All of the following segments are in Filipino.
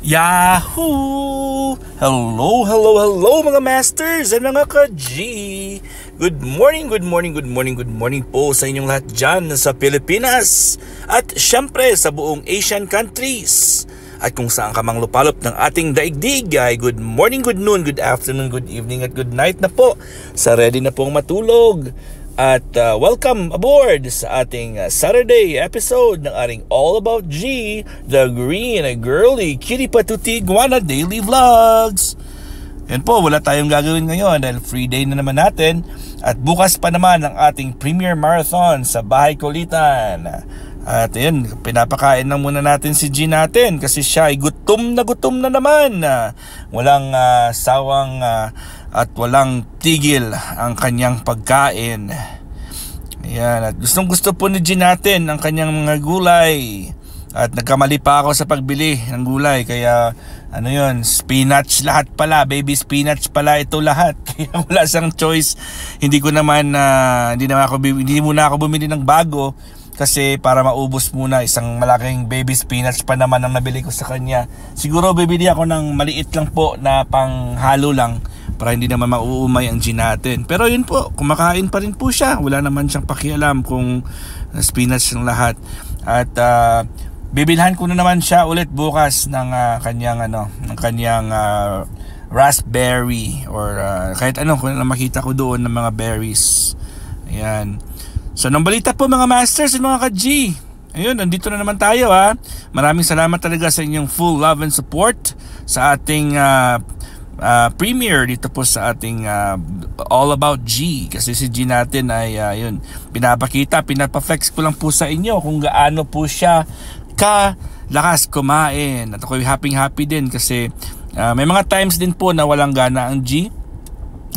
Yahoo! Hello, hello, hello mga masters and mga ka-G! Good morning po sa inyong lahat dyan sa Pilipinas at syempre sa buong Asian countries. At kung saan ka mang lupalop ng ating daigdig ay good morning, good noon, good afternoon, good evening at good night na po. Sa ready na pong matulog. At welcome aboard sa ating Saturday episode ng ating All About G, the Green Girly Kitty Patuti Iguana Daily Vlogs. Yan po, wala tayong gagawin ngayon dahil free day na naman natin. At bukas pa naman ang ating Premier Marathon sa Bahay Kulitan. At yun, pinapakain lang muna natin si G natin kasi siya ay gutom na naman. Walang sawang at walang tigil ang kanyang pagkain. Ayan, at gustong gusto po ni G natin ang kanyang mga gulay. At nagkamali pa ako sa pagbili ng gulay. Kaya ano yun, spinach lahat pala, baby spinach pala ito lahat. Kaya wala siyang choice. Hindi muna ako bumili ng bago. Kasi para maubos muna, isang malaking baby spinach pa naman ang nabili ko sa kanya. Siguro bibili ako ng maliit lang po na panghalo lang para hindi naman mauumay ang G natin. Pero yun po, kumakain pa rin po siya. Wala naman siyang pakialam kung spinach ng lahat. At bibilhan ko na naman siya ulit bukas ng kanyang raspberry or kahit ano kung makita ko doon ng mga berries. Ayan. So, nang balita po mga masters at mga ka-G. Ayun, nandito na naman tayo ha. Maraming salamat talaga sa inyong full love and support sa ating premiere dito po sa ating All About G. Kasi si G natin ay pinapaflex ko lang po sa inyo kung gaano po siya kalakas kumain. At ako'y happy din kasi may mga times din po na walang gana ang G.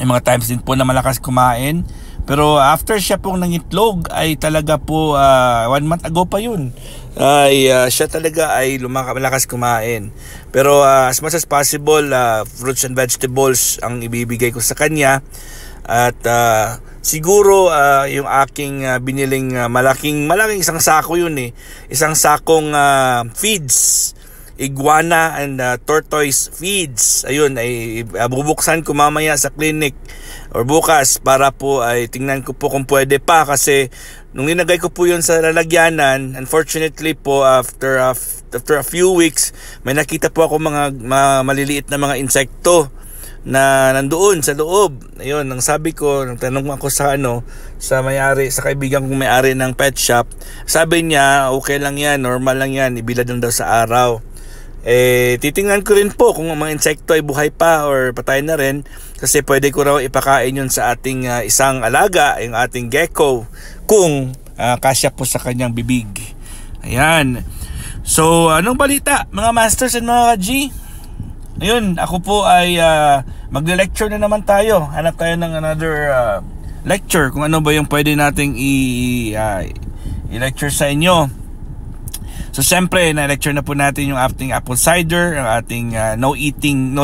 May mga times din po na malakas kumain. Pero after siya pong nangitlog ay talaga po 1 month ago pa yun ay siya talaga ay malakas kumain. Pero as much as possible fruits and vegetables ang ibibigay ko sa kanya. At siguro yung aking biniling malaking isang sako yun isang sakong feeds, iguana and tortoise feeds. Ayun ay bubuksan ko mamaya sa clinic or bukas para po ay tingnan ko po kung pwede pa kasi nung linagay ko po yun sa lalagyanan, unfortunately po after a few weeks may nakita po ako mga maliliit na mga insekto na nandoon sa loob. Ayun, nang sabi ko, nang tanong ako sa may-ari, sa kaibigan kong may-ari ng pet shop, sabi niya okay lang yan, normal lang yan, ibilad lang daw sa araw. Titingnan ko rin po kung ang mga insekto ay buhay pa or patay na rin kasi pwede ko raw ipakain yun sa ating isang alaga, yung ating gecko, kung kasya po sa kanyang bibig. Ayan. So, anong balita mga masters and mga ka-G? Ayun, ako po ay magle-lecture na naman tayo. Hanap tayo ng another lecture kung ano ba yung pwede nating i-lecture sa inyo. So syempre, na-lecture na po natin yung ating apple cider, ang ating no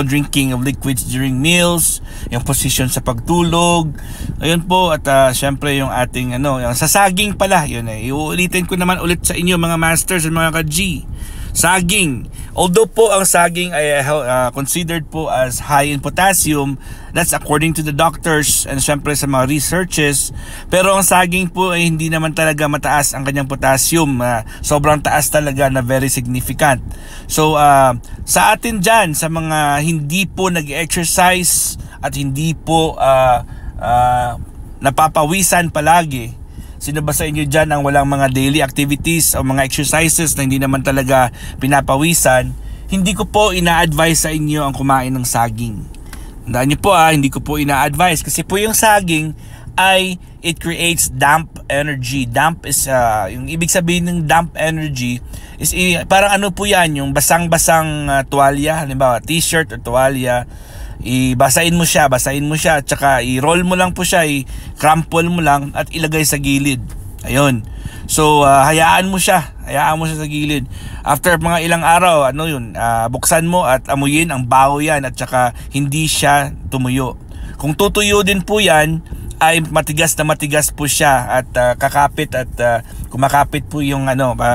drinking of liquids during meals, yung position sa pagtulog. Ayun po, at syempre yung ating yung sa saging pala, yun iuulitin ko naman ulit sa inyo mga masters at mga ka-G. Saging. Although po ang saging ay considered po as high in potassium, that's according to the doctors and syempre sa mga researches. Pero ang saging po ay hindi naman talaga mataas ang kanyang potassium. Sobrang taas talaga na very significant. So sa atin dyan, sa mga hindi po nag-exercise at hindi po napapawisan palagi, sino ba sa inyo dyan ang walang mga daily activities o mga exercises na hindi naman talaga pinapawisan? Hindi ko po ina-advise sa inyo ang kumain ng saging. Tandaan nyo po hindi ko po ina-advise kasi po yung saging ay it creates damp energy. Damp is, yung ibig sabihin ng damp energy is parang ano po yan, yung basang-basang tuwalya, halimbawa t-shirt o tuwalya. Basahin mo siya at saka i-roll mo lang po siya, i-crumple mo lang at ilagay sa gilid. Ayun. So hayaan mo siya sa gilid. After mga ilang araw, buksan mo at amuyin, ang baho yan at saka hindi siya tumuyo. Kung tutuyo din po yan, ay matigas po siya at kakapit at kumakapit po yung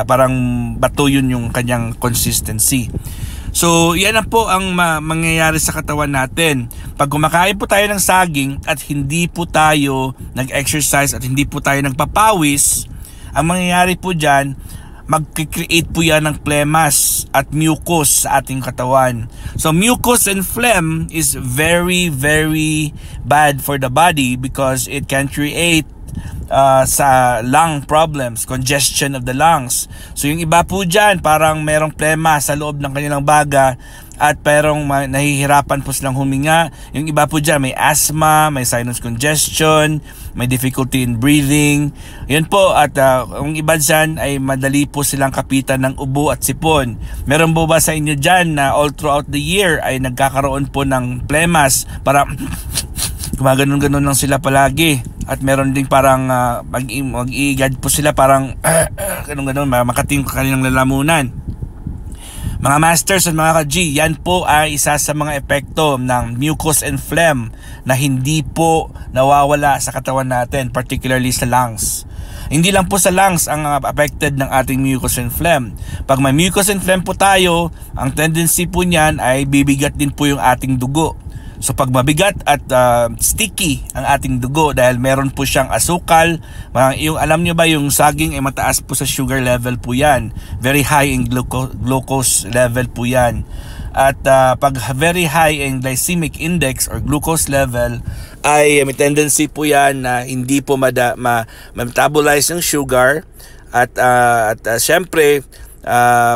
parang bato yun yung kanyang consistency. So yan na po ang mangyayari sa katawan natin. Pag kumakain po tayo ng saging at hindi po tayo nag-exercise at hindi po tayo nagpapawis, ang mangyayari po dyan, mag-create po yan ng phlegmas at mucus sa ating katawan. So mucus and phlegm is very bad for the body because it can create sa lung problems, congestion of the lungs. So yung iba po dyan, parang merong plema sa loob ng kanilang baga at parang nahihirapan po silang huminga. Yung iba po dyan, may asthma, may sinus congestion, may difficulty in breathing. Yun po, at yung iba dyan ay madali po silang kapitan ng ubo at sipon. Meron po ba sa inyo dyan na all throughout the year ay nagkakaroon po ng plemas, para gumaganon-ganon lang sila palagi? At meron ding parang mag-iigad po sila, parang ganon-ganon, makating kanilang lalamunan. Mga masters at mga ka-G, yan po ay isa sa mga epekto ng mucus and phlegm na hindi po nawawala sa katawan natin, particularly sa lungs. Hindi lang po sa lungs ang affected ng ating mucus and phlegm. Pag may mucus and phlegm po tayo, ang tendency po niyan ay bibigat din po yung ating dugo. So pag mabigat at sticky ang ating dugo dahil meron po siyang asukal, yung alam nyo ba yung saging ay mataas po sa sugar level po yan. Very high in glucose level po yan. At pag very high in glycemic index or glucose level, ay may tendency po yan na hindi po metabolize yung sugar at syempre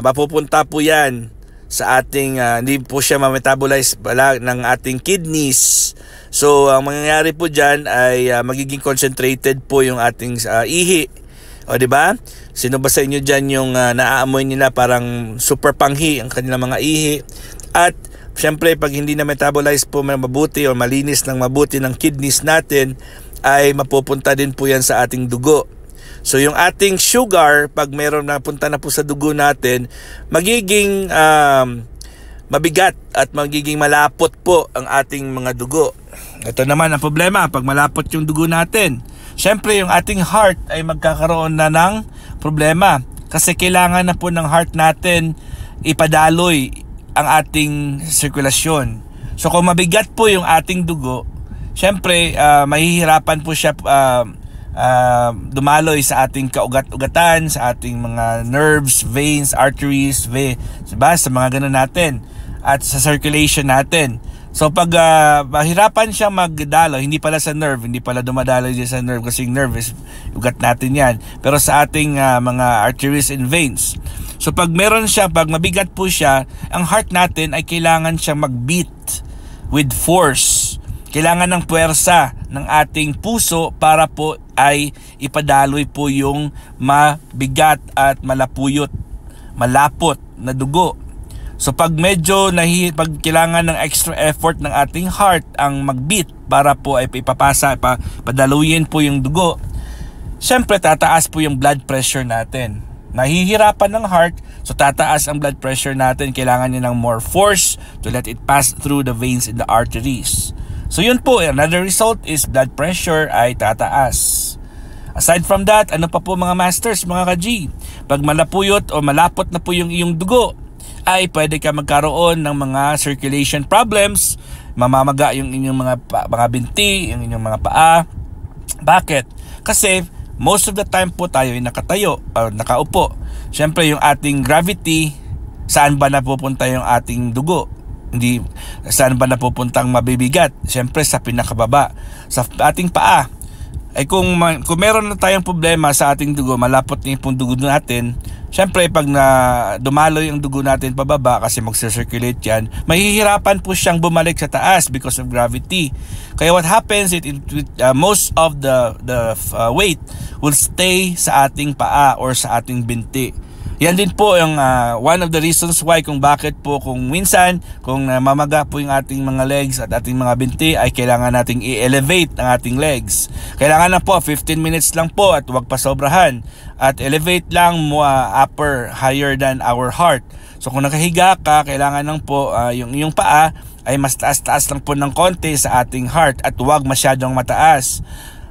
mapupunta po yan sa ating hindi po siya ma-metabolize ng ating kidneys. So ang mangyayari po diyan ay magiging concentrated po yung ating ihi. O di ba? Sino ba sa inyo diyan yung naaamoy nila parang super panghi ang kanilang mga ihi? At syempre pag hindi na metabolize po mabuti o malinis ng mabuti ng kidneys natin, ay mapupunta din po yan sa ating dugo. So yung ating sugar, pag meron na punta na po sa dugo natin, magiging mabigat at magiging malapot po ang ating mga dugo. Ito naman ang problema, pag malapot yung dugo natin, syempre yung ating heart ay magkakaroon na ng problema. Kasi kailangan na po ng heart natin ipadaloy ang ating sirkulasyon. So kung mabigat po yung ating dugo, syempre mahihirapan po siya dumaloy sa ating kaugat-ugatan, sa ating mga nerves, veins, arteries, diba? Sa mga ganun natin at sa circulation natin. So pag mahirapan siya magdalo, hindi pala sa nerve, hindi pala dumadalo dyan sa nerve kasi yung nerve is ugat natin yan, pero sa ating mga arteries and veins. So pag meron siya, pag mabigat po siya, ang heart natin ay kailangan siyang mag-beat with force. Kailangan ng puwersa ng ating puso para po ay ipadaloy po yung mabigat at malapot na dugo. So pag medyo pag kailangan ng extra effort ng ating heart ang mag-beat para po ay padaluyin po yung dugo, syempre tataas po yung blood pressure natin. Nahihirapan ng heart, so tataas ang blood pressure natin. Kailangan niya ng more force to let it pass through the veins and the arteries. So yun po, another result is blood pressure ay tataas. Aside from that, ano pa po mga masters, mga ka-G? Pag malapuyot o malapot na po yung iyong dugo, ay pwede ka magkaroon ng mga circulation problems, mamamaga yung inyong mga binti, yung inyong mga paa. Bakit? Kasi most of the time po tayo ay nakatayo o nakaupo. Siyempre yung ating gravity, saan ba napupunta yung ating dugo? Hindi saan ba napupuntang mabibigat? Siyempre sa pinakababa, sa ating paa. Ay kung meron na tayong problema sa ating dugo, malapot na yung dugo natin, siyempre pag dumalo yung dugo natin pababa kasi mag-circulate yan, mahihirapan po siyang bumalik sa taas because of gravity. Kaya what happens, most of the weight will stay sa ating paa or sa ating binti. Yan din po yung one of the reasons why kung minsan mamaga po yung ating mga legs at ating mga binti, ay kailangan nating i-elevate ang ating legs. Kailangan na po 15 minutes lang po at huwag pa sobrahan. At elevate lang higher than our heart. So kung nakahiga ka, kailangan lang po yung paa ay mas taas-taas lang po ng konti sa ating heart at huwag masyadong mataas.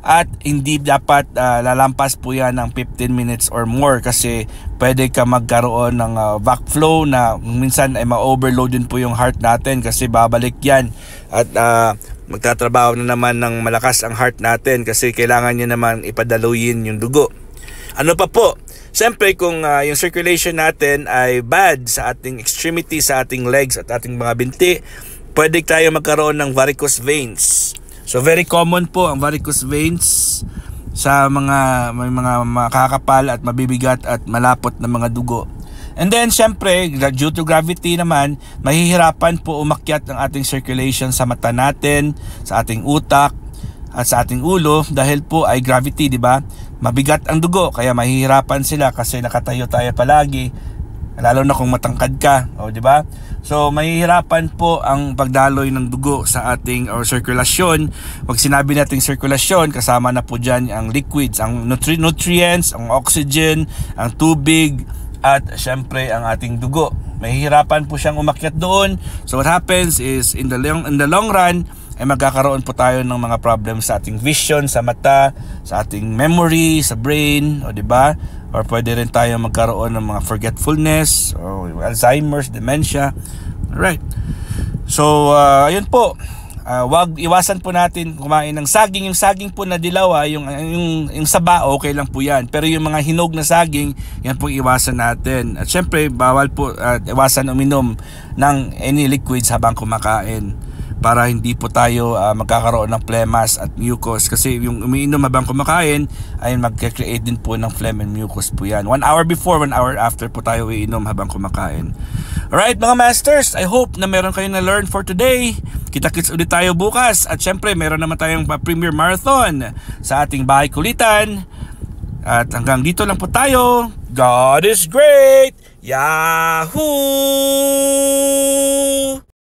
at hindi dapat lalampas po yan ng 15 minutes or more kasi pwede ka magkaroon ng backflow na minsan ay ma-overload din po yung heart natin kasi babalik yan at magtatrabaho na naman ng malakas ang heart natin kasi kailangan niya naman ipadaluyin yung dugo. Ano pa po? Siyempre kung yung circulation natin ay bad sa ating extremity, sa ating legs at ating mga binti, pwede tayo magkaroon ng varicose veins. So very common po ang varicose veins sa may mga makakapal at mabibigat at malapot na mga dugo. And then syempre, due to gravity naman, mahihirapan po umakyat ang ating circulation sa mata natin, sa ating utak at sa ating ulo dahil po ay gravity, di ba? Mabigat ang dugo kaya mahihirapan sila kasi nakatayo tayo palagi. Lalo na kung matangkad ka, di ba? So mahihirapan po ang pagdaloy ng dugo sa ating sirkulasyon. Pag sinabi nating sirkulasyon, kasama na po diyan ang liquids, ang nutrients, ang oxygen, ang tubig at syempre ang ating dugo. Mahihirapan po siyang umakyat doon. So what happens is in the long run ay magkakaroon po tayo ng mga problems sa ating vision, sa mata, sa ating memory, sa brain, di ba? Or pwede rin tayo magkaroon ng mga forgetfulness, or Alzheimer's, dementia. Alright. So, ayun po. Wag iwasan po natin kumain ng saging. Yung saging po na dilaw, yung saba, okay lang po yan. Pero yung mga hinog na saging, yan po iwasan natin. At syempre, bawal po iwasan uminom ng any liquids habang kumakain para hindi po tayo magkakaroon ng phlemas at mucus kasi yung umiinom habang kumakain ay magka-create din po ng phlegm and mucus po yan. 1 hour before, 1 hour after po tayo iinom habang kumakain. Alright mga masters, I hope na meron kayo na learn for today. Kita-kits ulit tayo bukas at syempre meron naman tayong Premier Marathon sa ating bahay kulitan at hanggang dito lang po tayo. God is great! Yahoo!